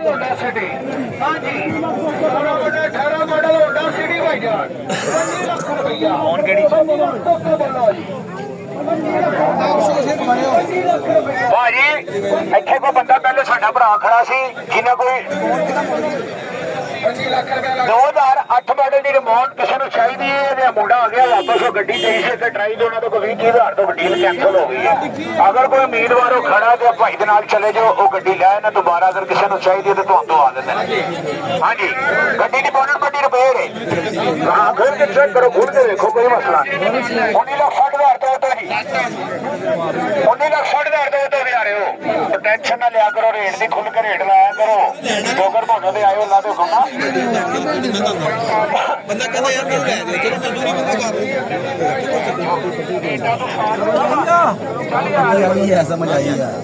city हाँ जी 18 model Honda city भाईजान 25 लाख रुपया भाजी इत्थे कोई बंदा पहले साडा भरा खड़ा सी जिन्हें कोई 2008 मॉडल की रिमोट किसी को चाहिए है मुंडा आ गया वापस वो गड्डी देई से ट्राई देना तो कोई 20,000 तो गड्डी कैंसल हो गई है अगर कोई उम्मीदवार खड़ा तो भाई के नाल चले जाओ वो गड्डी लै ना दोबारा अगर किसी को चाहिए तो तुहानू आ देते हाँ जी गड्डी की बोनट पट्टी रिपेयर है हाँ खोल के चेक करो खोल के देखो कोई मसला नहीं 19,60,000 तो जी 19,60,000 तो भी आ रहे हो तो टेंशन ना लिया करो रेट की खुल के रेट लाया करो डोगर भोनो दे आयो ला दो सुनना ਬੰਦਾ ਕਹਿੰਦਾ ਯਾਰ ਮੈਨੂੰ ਲੈ ਦਿਓ ਚਲੋ ਮਜ਼ਦੂਰੀ ਬੰਦਾ ਕਰ ਰਿਹਾ ਸਮਝ ਆਈ ਯਾਰ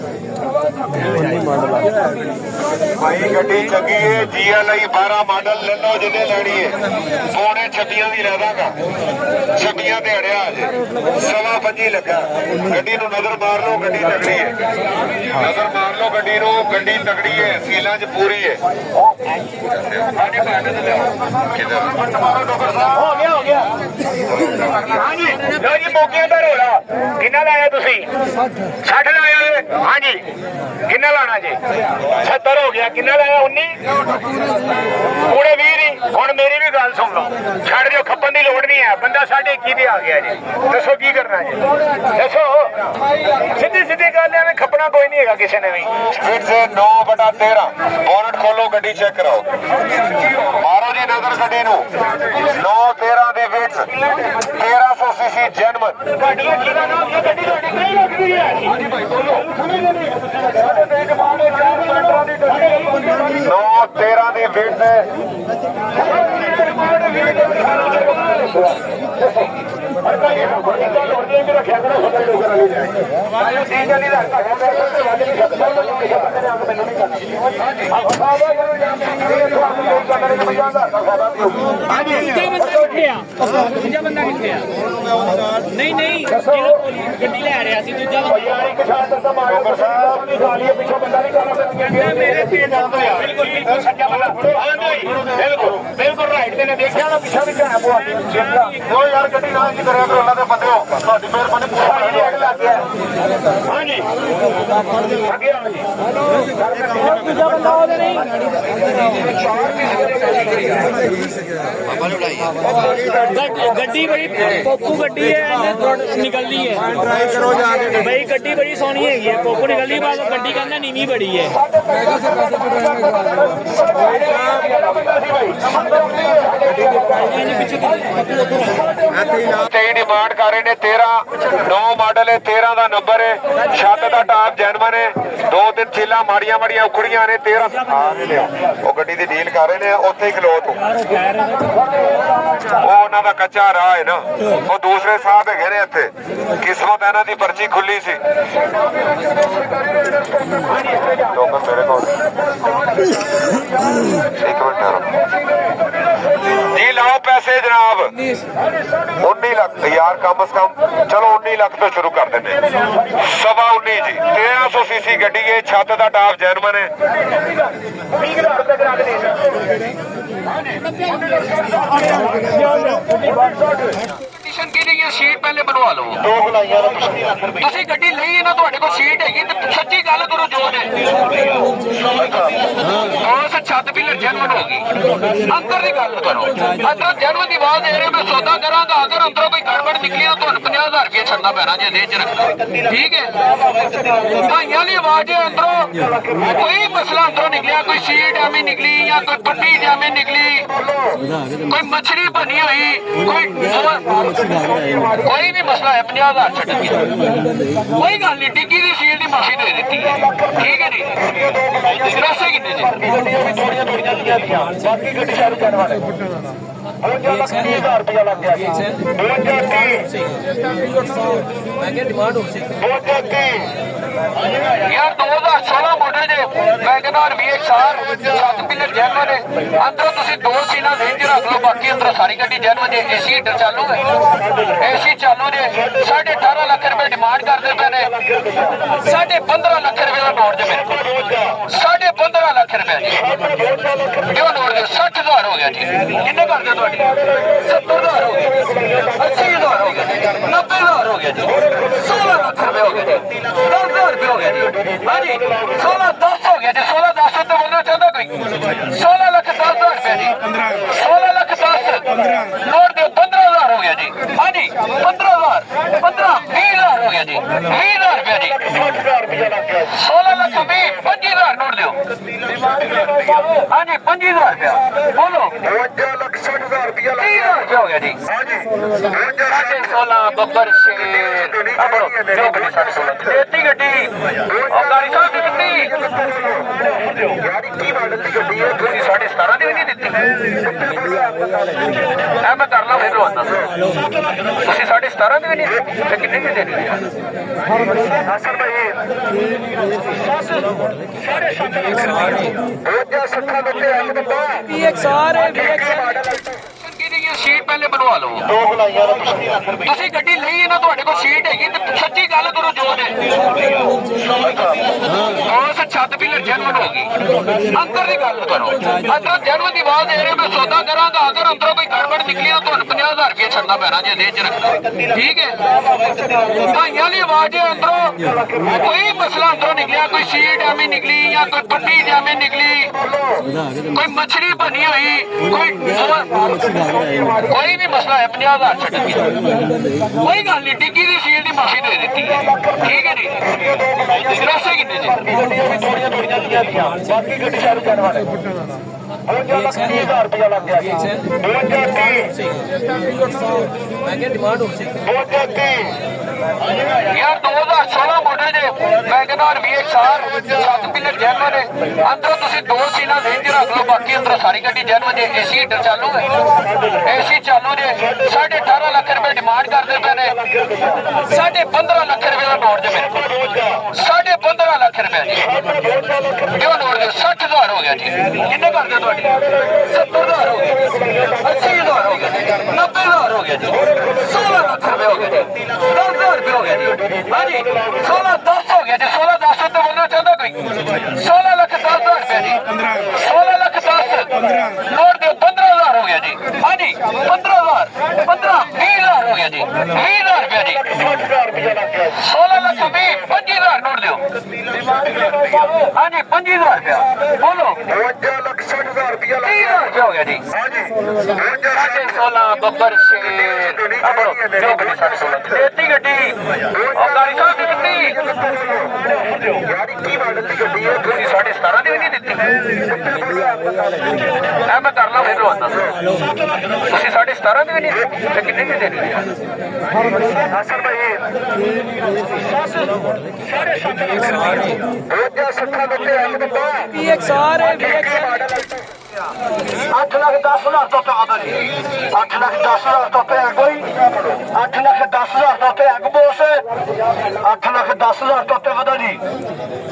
भाई गड्डी चंगी है GLI 12 मॉडल ले लो जिन्हें लेनी है पौने 26 की लै दांगा 26 ते अड़िया अजे 25 लगा गड्डी नूं नजर मार लो गड्डी तगड़ी है नजर मार लो गड्डी नूं गड्डी तगड़ी है सीलां च पूरी है हो गया हाँ जी लो जी मौके पर हो रहा किन्ना लाया तुसी 60 लाया हाँ जी किन्ना लाना जी 70 हो गया किन्ना लाया 19 पूरे 20 हुण मेरी भी गल सुन लो छड़ दिओ खप्पन की लोड़ नहीं है बंदा 21.5 पे आ गया जी दसो की करना जी दसो सीधी सीधी गल है खपना कोई नहीं है किसी ने भी स्पीड से 9/13 बोनट खोलो गड्डी चेक कराओ मारो जी नजर गड्डी नूं 9/13 दे विच 1300 सीसी जेनवन 9/13 ਦੇ ਵੇਟ नहीं नहीं गड्डी ले रहा सी दूजा मेरे बिल्कुल राइट ने देखा ना पिछा भी है वो यार गड्डी ना की करे करो दे बंदे हो ਤੁਹਾਡੀ ਮਿਹਰਬਾਨੀ ਪੂਰਾ ਲੱਗ ਗਿਆ ਹਾਂ ਜੀ ਅੱਗੇ ਆਓ ਜੀ ਦੂਜਾ ਬੰਦਾ ਉਹਦੇ ਨਹੀਂ गड्डी बड़ी पोपू गड्डी है निकलनी है भाई गड्डी बड़ी सोहनी है पोपू निकलनी बाद गड्डी कहना नीवी बड़ी है डिमांड कर रहे ने 13 9 मॉडल है 13 का नंबर है छत का टॉप जैनवन है 2-3 चीला माड़िया माड़िया उखड़िया ने 13 वो गड्डी की डील कर रहे हैं उत्थे ही खलो तू वो उन्हों का कच्चा राह है ना वो दूसरे साहब है ने इत्थे किस्मत इन्हों की पर्ची खुली सी मेरे को एक मिनट जी लाओ पैसे जनाब 19 लाख यार कम से कम चलो 19 लाख तो शुरू कर देने 19.25 जी 1300 सीसी गड्डी है छत का टॉप जैनवन है 20,000 रुपए करा के के लिए सीट पहले बनवा लो तुसी गड्डी लई है ना तुहाडे कोल सीट हैगी ते सच्ची गल करो जो ने उस छत भी जेनवन होगी अंदर की गल करो अंदर जेनवन की आवाज दे रहे मैं सौदा करांगा अगर अंदरों कोई गड़बड़ निकली तो तुहानू 50,000 रुपये छड़ना पैना जे दे च रखना ठीक है भाइयों की आवाज है अंदरों कोई मसला अंदरों निकलिया कोई सीट एवं निकली या कोई पट्टी एवं निकली कोई मछली बनी हुई कोई भी मसला है 50,000 छड़ कोई गल नहीं डिग्गी की सीट की माफी दे दी है ठीक है जी पैसे कितने जी 52,30,000 ਰੁਪਇਆ ਲੱਗ ਗਿਆ 52,30,000 ਮੈਂ ਕਿਹਾ ਡਿਮਾਂਡ ਹੋ ਸੀ ਯਾਰ 2016 ਮਾਡਲ ਜੇ ਵੈਗਨਆਰ VXR 7 ਪਿਲਰ ਜੈਨੂਅਨ ਨੇ ਅੰਦਰੋਂ ਤੁਸੀਂ ਦੋ ਸੀਨਾ ਰੇਂਜ ਰੱਖ ਲਓ ਬਾਕੀ ਅੰਦਰ ਸਾਰੀ ਗੱਡੀ ਜੈਨੂਅਨ ਜੇ ਏਸੀ ਹੀਟਰ ਚਾਲੂ ਹੈ ਏਸੀ ਚਾਲੂ ਜੇ 18.5 ਲੱਖ ਰੁਪਏ ਡਿਮਾਂਡ ਕਰਦੇ ਪਏ ਨੇ 15.5 ਲੱਖ ਰੁਪਏ ਦਾ ਨੋਟ ਜੇ ਮੇਰੇ ਕੋਲ 15.5 ਲੱਖ ਰੁਪਏ ਜੀ ਕਿਉਂ ਨੋਟ ਦੇ 60,000 ਹੋ ਗਿਆ ਜੀ ਕਿੰਨੇ ਕਰਦੇ ਤੁਹਾਡੀ 70,000 ਹੋ ਗਿਆ 80,000 ਹੋ ਗਿਆ 90,000 ਹੋ ਗਿਆ ਜੀ 16 ਲੱਖ ਰੁਪਏ ਹੋ ਗਿਆ ਜੀ 10,000 ਰੁਪਏ ਹੋ ਗਿਆ ਜੀ ਹਾਂਜੀ 16-10 ਹੋ ਗਿਆ ਜੀ 16-10 ਤੋਂ ਬੋਲਣਾ ਚਾਹੁੰਦਾ ਕੋਈ 16 ਲੱਖ 10,000 ਰੁਪਏ ਜੀ 16 ਲੱਖ 10 ਨੋਟ ਦੇ 15,000 ਹੋ ਗਿਆ ਜੀ ਹਾਂਜੀ 15,000 20,000 ਹੋ ਗਿਆ ਜੀ 20,000 ਰੁਪਏ ਜੀ 16 ਲੱਖ 25,000 ਨੋਟ ਦਿਓ ਹਾਂਜੀ 25,000 ਰੁਪਏ ਬੋਲੋ 52 ਲੱਖ 60,000 ਰੁਪਏ 30,000 ਰੁਪਏ ਹੋ ਗਿਆ ਜੀ ਹਾਂਜੀ 16 ਬੱਬਰ ਸ਼ੇਰ ਆ ਬੜੋ ਜੋ ਗੱਡੀ 16 ਦੇਤੀ ਗੱਡੀ ਉਹ ਗਾੜੀ ਸਾਹਿਬ ਦੀ ਗੱਡੀ ਯਾਰੀ ਕੀ ਮਾਡਲ ਦੀ ਗੱਡੀ ਹੈ ਤੁਸੀਂ 17.5 ਦੀ ਵੀ ਨਹੀਂ ਦਿੱਤੀ ਐ ਮੈਂ ਕਰ ਲਾ ਫਿਰ ਲਵਾਂਦਾ ਤੁਸੀਂ 17.5 ਦੀ ਵੀ ਨਹੀਂ ਦਿੱਤੀ ਤੇ ਕਿੰਨੇ ਦੀ ਦੇਣੀ ਹੈ ਹਾਸਨ ਭਾਈ VXR ਹੈ VXR ਸੀਟ ਪਹਿਲੇ ਬਣਵਾ ਲਓ ਤੁਸੀਂ ਗੱਡੀ ਲਈ ਹੈ ਨਾ ਤੁਹਾਡੇ ਕੋਲ ਸੀਟ ਹੈਗੀ ਤੇ ਸੱਚੀ ਗੱਲ ਕਰੋ ਜੋ ਨੇ ਉਸ ਛੱਤ ਪਿਲਰ ਜਨਮਨ ਹੋ ਗਈ ਅੰਦਰ ਦੀ ਗੱਲ ਕਰੋ ਅੰਦਰ ਜਨਮਨ ਦੀ ਆਵਾਜ਼ ਦੇ ਰਹੇ ਮੈਂ ਸੌਦਾ ਕਰਾਂਗਾ ਅਗਰ ਅੰਦਰੋਂ ਕੋਈ ਗੜਬੜ ਨਿਕਲੀ ਤਾਂ ਤੁਹਾਨੂੰ 50,000 ਰੁਪਏ ਛੱਡਣਾ ਪੈਣਾ ਜੇ ਦੇ ਚ ਰੱਖਣਾ ਠੀਕ ਹੈ ਭਾਈਆਂ ਦੀ ਆਵਾਜ਼ ਦੇ ਅੰਦਰੋਂ ਕੋਈ ਮਸਲਾ ਅੰਦਰੋਂ ਨਿਕਲਿਆ ਕੋਈ ਸੀਟ ਐਵੇਂ ਨਿਕਲੀ ਜਾਂ ਕੋਈ ਪੱਟੀ ਐਵੇਂ ਨਿਕਲੀ ਕੋਈ ਮੱਛਲੀ ਬਣੀ ਹੋਈ ਕੋਈ ਵੀ ਮਸਲਾ ਹੈ 50,000 ਛੱਡਣ ਦੀ ਕੋਈ ਗੱਲ ਨਹੀਂ ਡਿੱਗੀ ਦੀ ਸੀਲ ਦੀ ਮਾਫੀ ਦੇ ਦਿੱਤੀ ਹੈ ਠੀਕ ਹੈ ਜੀ ਪੈਸੇ ਕਿੰਨੇ ਜੀ ਬਾਕੀ ਗੱਡੀ ਚਾਲੂ ਕਰਨ ਵਾਲੇ 52,30,000 ਰੁਪਇਆ ਲੱਗ ਗਿਆ 52,30 ਮੈਂ ਕਿਹਾ ਡਿਮਾਂਡ ਹੋ ਸੀ 52,30 ਯਾਰ 2016 ਮਾਡਲ ਜੇ ਵੈਗਨਆਰ VXR 7 ਪਿਲਰ ਜੈਨੂਅਨ ਨੇ ਅੰਦਰੋਂ ਤੁਸੀਂ ਦੋ ਸੀਨਾ ਰੇਂਜ ਰੱਖ ਲਓ ਬਾਕੀ ਅੰਦਰ ਸਾਰੀ ਗੱਡੀ ਜੈਨੂਅਨ ਜੇ ਏਸੀ ਹੀਟਰ ਚਾਲੂ ਹੈ ਏਸੀ ਚਾਲੂ ਜੇ 18.5 ਲੱਖ ਰੁਪਏ ਡਿਮਾਂਡ ਕਰਦੇ ਪਏ ਨੇ 15.5 ਲੱਖ ਰੁਪਏ ਦਾ ਨੋਟ ਜੇ ਮੇਰੇ ਕੋਲ 15.5 ਲੱਖ ਰੁਪਏ ਜੀ ਕਿਉਂ ਨੋਟ ਦੇ 60,000 ਹੋ ਗਿਆ ਜੀ ਕਿੰਨੇ ਕਰਦੇ ਤੁਹਾਡੀ 70,000 ਹੋ ਗਿਆ 80,000 ਹੋ ਗਿਆ 90,000 ਹੋ ਗਿਆ ਜੀ 16 ਲੱਖ ਰੁਪਏ ਹੋ ਗਿਆ ਜੀ 10,000 ਰੁਪਏ ਹੋ ਗਿਆ ਜੀ ਹਾਂਜੀ 16-10 ਹੋ ਗਿਆ ਜੀ 16-10 ਤੋਂ ਬੋਲਣਾ ਚਾਹੁੰਦਾ ਕੋਈ 16 ਲੱਖ 10,000 ਰੁਪਏ ਜੀ 16 ਲੱਖ 10 ਨੋਟ ਦੇ 15,000 ਹੋ ਗਿਆ ਜੀ ਹਾਂਜੀ 15,000 20,000 ਹੋ ਗਿਆ ਜੀ 20,000 ਰੁਪਏ ਜੀ 16 ਲੱਖ 25,000 ਨੋਟ ਦਿਓ ਹਾਂਜੀ 25,000 ਰੁਪਏ ਬੋਲੋ 52 ਲੱਖ 60,000 ਰੁਪਏ 30,000 ਰੁਪਏ ਹੋ ਗਿਆ ਜੀ ਹਾਂਜੀ 16 ਬੱਬਰ ਸ਼ੇਰ ਆ ਬੜੋ ਜੋ ਗੱਡੀ 16 ਦੇਤੀ ਗੱਡੀ ਉਹ ਗਾੜੀ ਸਾਹਿਬ ਦੀ ਗੱਡੀ ਯਾਰੀ ਕੀ ਮਾਡਲ ਦੀ ਗੱਡੀ ਹੈ ਤੁਸੀਂ 17.5 ਦੀ ਵੀ ਨਹੀਂ ਦਿੱਤੀ ਐ ਮੈਂ ਕਰ ਲਾ ਫਿਰ ਲਵਾਂਦਾ ਤੁਸੀਂ 17.5 ਦੀ ਵੀ ਨਹੀਂ ਦਿੱਤੀ ਤੇ ਕਿੰਨੇ ਦੀ ਦੇਣੀ ਹੈ ਹਾਸਨ ਭਾਈ VXR ਹੈ VXR 8,10,000 ਤੋਂ ਤਾਂ ਜੀ 8,10,000 ਤੋਂ ਤੇ ਕੋਈ 8,10,000 ਤੋਂ ਤੇ ਅੱਗ ਬੋਸ 8,10,000 ਤੋਂ ਤੇ ਵਧਾ ਜੀ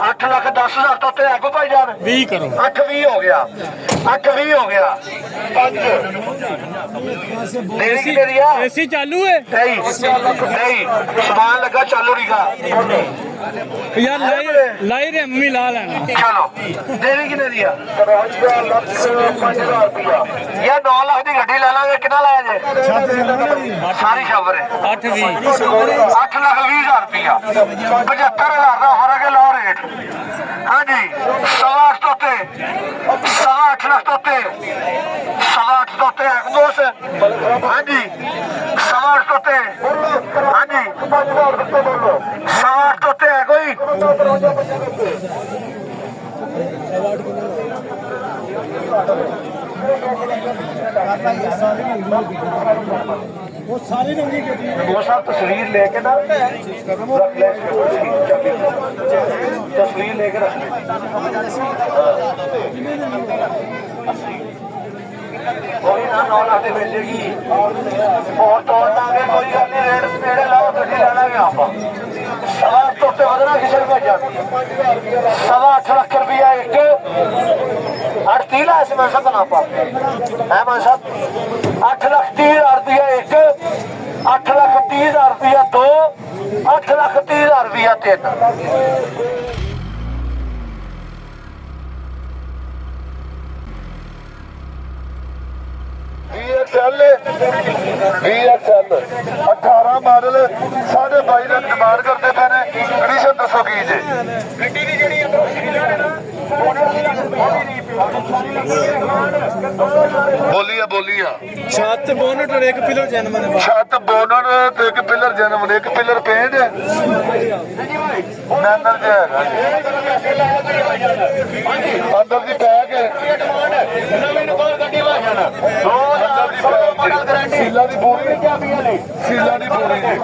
8,10,000 ਤੋਂ ਤੇ ਅੱਗ ਭਾਈ ਜਾਨ 20 ਕਰੋ 8,20 ਹੋ ਗਿਆ 8,20 ਹੋ ਗਿਆ 5 ਦੇਰੀ ਕਿੰਨੇ ਦੀ ਆ ਏਸੀ ਚਾਲੂ ਹੈ ਨਹੀਂ ਸਮਾਨ ਲੱਗਾ ਚਾਲੂ ਰੀਗਾ ਯਾਰ ਲਾਈ ਰੇ ਮੰਮੀ ਲਾ ਲੈਣਾ ਚਲੋ ਦੇਰੀ ਕਿੰਨੇ ਦੀ ਆ 5,000 ਰੁਪਇਆ ਯਾਰ 9 ਲੱਖ ਦੀ ਗੱਡੀ ਲੈ ਲਾਂਗੇ ਕਿੰਨਾ ਲਾਇਆ ਜੇ ਸਾਰੀ ਖਬਰ ਹੈ 8:20 8,20,000 ਰੁਪਇਆ 75,000 ਦਾ ਹੋ ਰਿਹਾ ਲੋ ਰੇਟ ਹਾਂਜੀ 8.5 ਤੋਂ ਤੇ 8.5 ਲੱਖ ਤੋਂ ਤੇ 8.5 ਤੋਂ ਤੇ ਬੋਸ ਹਾਂਜੀ 8.5 ਤੋਂ ਤੇ ਹਾਂਜੀ 5,000 ਰੁਪਏ ਬੋਲੋ 8.5 ਤੋਂ ਤੇ ਕੋਈ वो सारी रंगी के वो सब तस्वीर लेके ना रख ले तस्वीर लेके रख ਕੋਈ ਨਾ 9 ਲੱਖ ਦੇ ਵੇਚੇਗੀ ਹੋਰ ਤੋੜ ਦਾਂਗੇ ਕੋਈ ਗੱਲ ਨਹੀਂ ਰੇਟ ਨੇੜੇ ਲਾਓ ਗੱਡੀ ਲੈ ਲਾਂਗੇ ਆਪਾਂ ਸਵਾ ਤੋਂ ਉੱਤੇ ਵਧਣਾ ਕਿਸੇ ਨੂੰ ਭੇਜਿਆ 8.5 ਲੱਖ ਰੁਪਇਆ ਇੱਕ 8.30 ਲਾ ਇਸ ਮੈਂ ਸਭ ਨਾ ਆਪਾਂ ਹੈ ਮੈਂ ਸਭ 8,30,000 ਰੁਪਇਆ ਇੱਕ 8,30,000 ਰੁਪਇਆ ਦੋ 8,30,000 ਰੁਪਇਆ ਤਿੰਨ VXL 18 ਮਾਡਲ 22.5 ਲੱਖ ਡਿਮਾਂਡ ਕਰਦੇ ਪਏ ਨੇ ਕੰਡੀਸ਼ਨ ਦੱਸੋ ਕੀ ਜੇ ਗੱਡੀ ਦੀ ਜਿਹੜੀ ਬੋਲੀਆ ਛੱਤ ਬੋਨਟ ਔਰ ਇੱਕ ਪਿਲਰ ਜਨਮ ਛੱਤ ਬੋਨਟ ਤੇ ਇੱਕ ਪਿਲਰ ਜਨਮ ਇੱਕ ਪਿਲਰ ਪੇਂਟ ਮੈਨਰ ਜਿਹਾ ਹੈਗਾ ਅੰਦਰ ਦੀ ਪੈਕ ਸੀਲਾ ਦੀ ਪੂਰੀ ਸੀਲਾ ਦੀ ਪੂਰੀ ਜੀ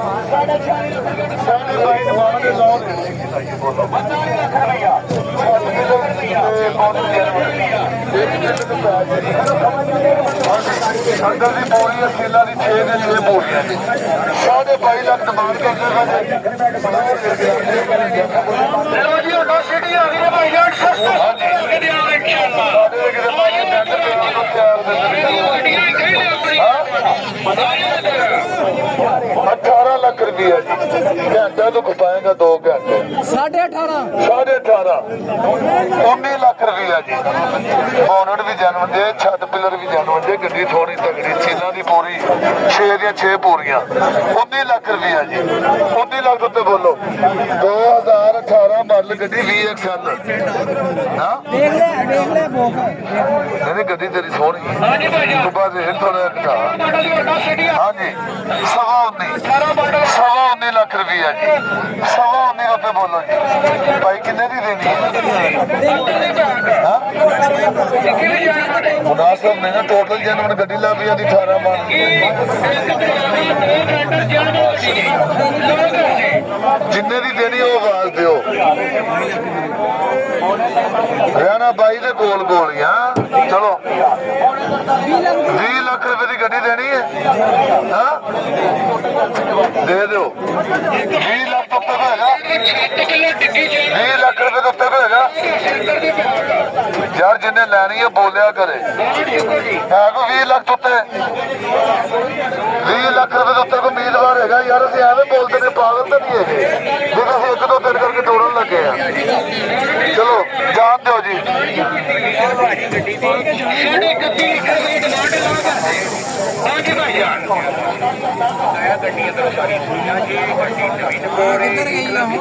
ਸਾਡੇ ਬਾਈ ਦਵਾਰਾਂ ਦੇ ਲਾਉਣ ਅੰਦਰ ਦੀ ਪੂਰੀ ਹੈ ਸੀਲਾ ਦੀ 6 ਦੇ 6 ਪੂਰੀਆਂ ਜੀ 22.5 ਲੱਖ ਡਿਮਾਂਡ ਕਰਦੇ ਚਲੋ ਜੀ ਹੁਣ ਸਿਟੀ ਆ ਗਈ ਹੈ ਭਾਈ ਜਾਨ ਸਸਤਾ ਸਾਡੇ ਕਿਤੇ ਭਾਈ $18 ਲੱਖ ਰੁਪਇਆ ਜੀ ਘੰਟਾ ਤੋਂ ਖਪਾਏਗਾ 2 ਘੰਟੇ 18.5 19 ਲੱਖ ਰੁਪਇਆ ਜੀ ਬੋਨਟ ਵੀ ਜਨਮ ਦੇ ਛੱਤ ਪਿਲਰ ਵੀ ਜਨਮ ਦੇ ਗੱਡੀ ਥੋੜੀ ਤਗੜੀ ਸੀਲਾਂ ਦੀ ਪੂਰੀ 6 ਦੀਆਂ 6 ਪੂਰੀਆਂ 19 ਲੱਖ ਰੁਪਇਆ ਜੀ 19 ਲੱਖ ਉੱਤੇ ਬੋਲੋ 2018 ਮਾਡਲ ਗੱਡੀ VXL ਹਾਂ ਨਹੀਂ ਗੱਡੀ ਤੇਰੀ ਸੋਹਣੀ ਤੂੰ ਬਾਅਦ ਇਹ ਥੋੜਾ ਘਟਾ ਹਾਂਜੀ 19 ਲੱਖ ਰੁਪਇਆ ਜੀ 19 ਉੱਤੇ ਬੋਲੋ ਜੀ ਭਾਈ ਕਿੰਨੇ ਦੀ ਦੇਣੀ ਹੈ ਮੁਨਾਸਬ ਨਹੀਂ ਨਾ ਟੋਟਲ ਜਨਮ ਗੱਡੀ ਲਾ ਪਈ ਦੀ 18 ਮਾਡਲ ਜਿੰਨੇ ਦੀ ਦੇਣੀ ਉਹ ਆਵਾਜ਼ ਦਿਓ ਹਰਿਆਣਾ ਬਾਈ ਦੇ ਗੋਲ ਗੋਲੀਆਂ ਚਲੋ 20 ਲੱਖ ਰੁਪਏ ਦੀ ਗੱਡੀ ਦੇਣੀ ਹੈ ਹਾਂ ਦੇ ਦਿਓ 20 ਲੱਖ ਤੋਂ ਉੱਤੇ ਹੋਏਗਾ 20 ਲੱਖ ਰੁਪਏ ਤੋਂ ਉੱਤੇ ਹੋਏਗਾ ਯਾਰ ਜਿੰਨੇ ਲੈਣੀ ਹੈ ਬੋਲਿਆ ਕਰੇ ਹੈ ਕੋ 20 ਲੱਖ ਤੋਂ ਉੱਤੇ 20 ਲੱਖ ਰੁਪਏ ਤੋਂ ਉੱਤੇ ਕੋਈ ਉਮੀਦਵਾਰ ਹੈਗਾ ਯਾਰ ਅਸੀਂ ਐਵੇਂ ਬੋਲਦੇ ਨੇ ਪਾਗਲ ਤਾਂ ਨਹੀਂ ਹੈਗੇ ਜੇ ਅਸੀਂ ਇੱਕ ਦੋ ਦਿਨ ਕਰਕੇ ਤੋੜਨ ਲੱਗੇ ਆ ਚਲੋ ਜਾਣ ਦਿਓ ਜੀ ਗੱਡੀ ਅੰਦਰ ਸਾਰੀ ਸੁਈਆਂ ਜੀ ਗੱਡੀ ਨਵੀਂ